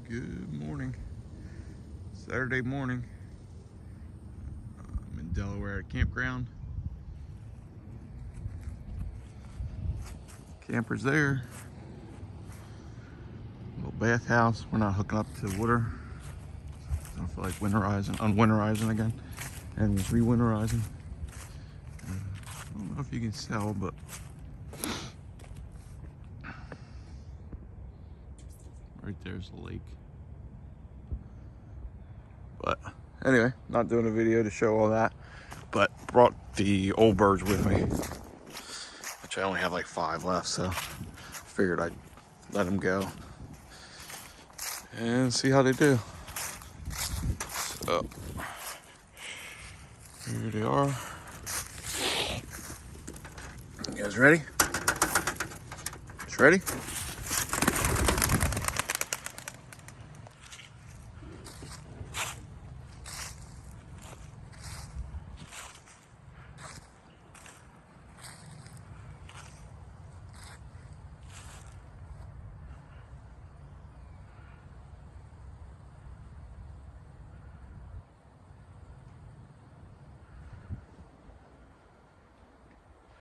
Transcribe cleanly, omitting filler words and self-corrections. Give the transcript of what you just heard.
Good morning. Saturday morning. I'm in Delaware at campground. Campers there. Little bathhouse. We're not hooking up to water. I don't feel like unwinterizing again, and re-winterizing. I don't know if you can tell, but right there's the lake. But anyway, not doing a video to show all that, but brought the old birds with me, which I only have like 5 left, so figured I'd let them go and see how they do. So here they are. You guys ready? Ready?